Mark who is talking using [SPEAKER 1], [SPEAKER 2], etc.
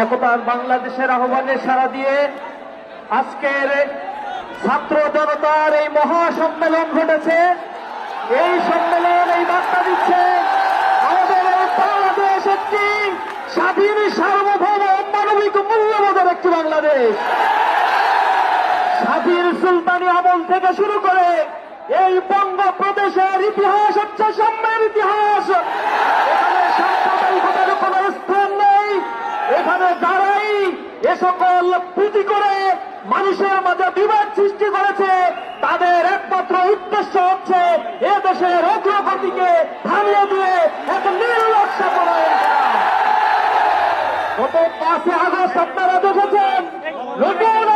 [SPEAKER 1] একতার বাংলাদেশের আহ্বানে সাড়া দিয়ে আজকের ছাত্র জনতার এই মহাসম্মেলন ঘটেছে। এই সম্মেলন এই বার্তা দিচ্ছে আমাদের এই বাংলাদেশ একটি স্বাধীন সার্বভৌম মানবিক মূল্যবোধের একটি বাংলাদেশ। স্বাধীন সুলতানি আমল থেকে শুরু করে এই বঙ্গপ্রদেশের ইতিহাস হচ্ছে সাম্যের ইতিহাস। এখানে সাম্প্রদায়িকতার কোন স্থান নেই। এখানে যারাই এ সকল পুঁজি করে মানুষের মাঝে বিবাদ সৃষ্টি করেছে তাদের একমাত্র উদ্দেশ্য হচ্ছে এ দেশের অগ্রগতিকে থামিয়ে দিয়ে এক নির্লক্ষ্য পরায়ণ করা। গত 5 আগস্ট আপনারা দেখেছেন নতুন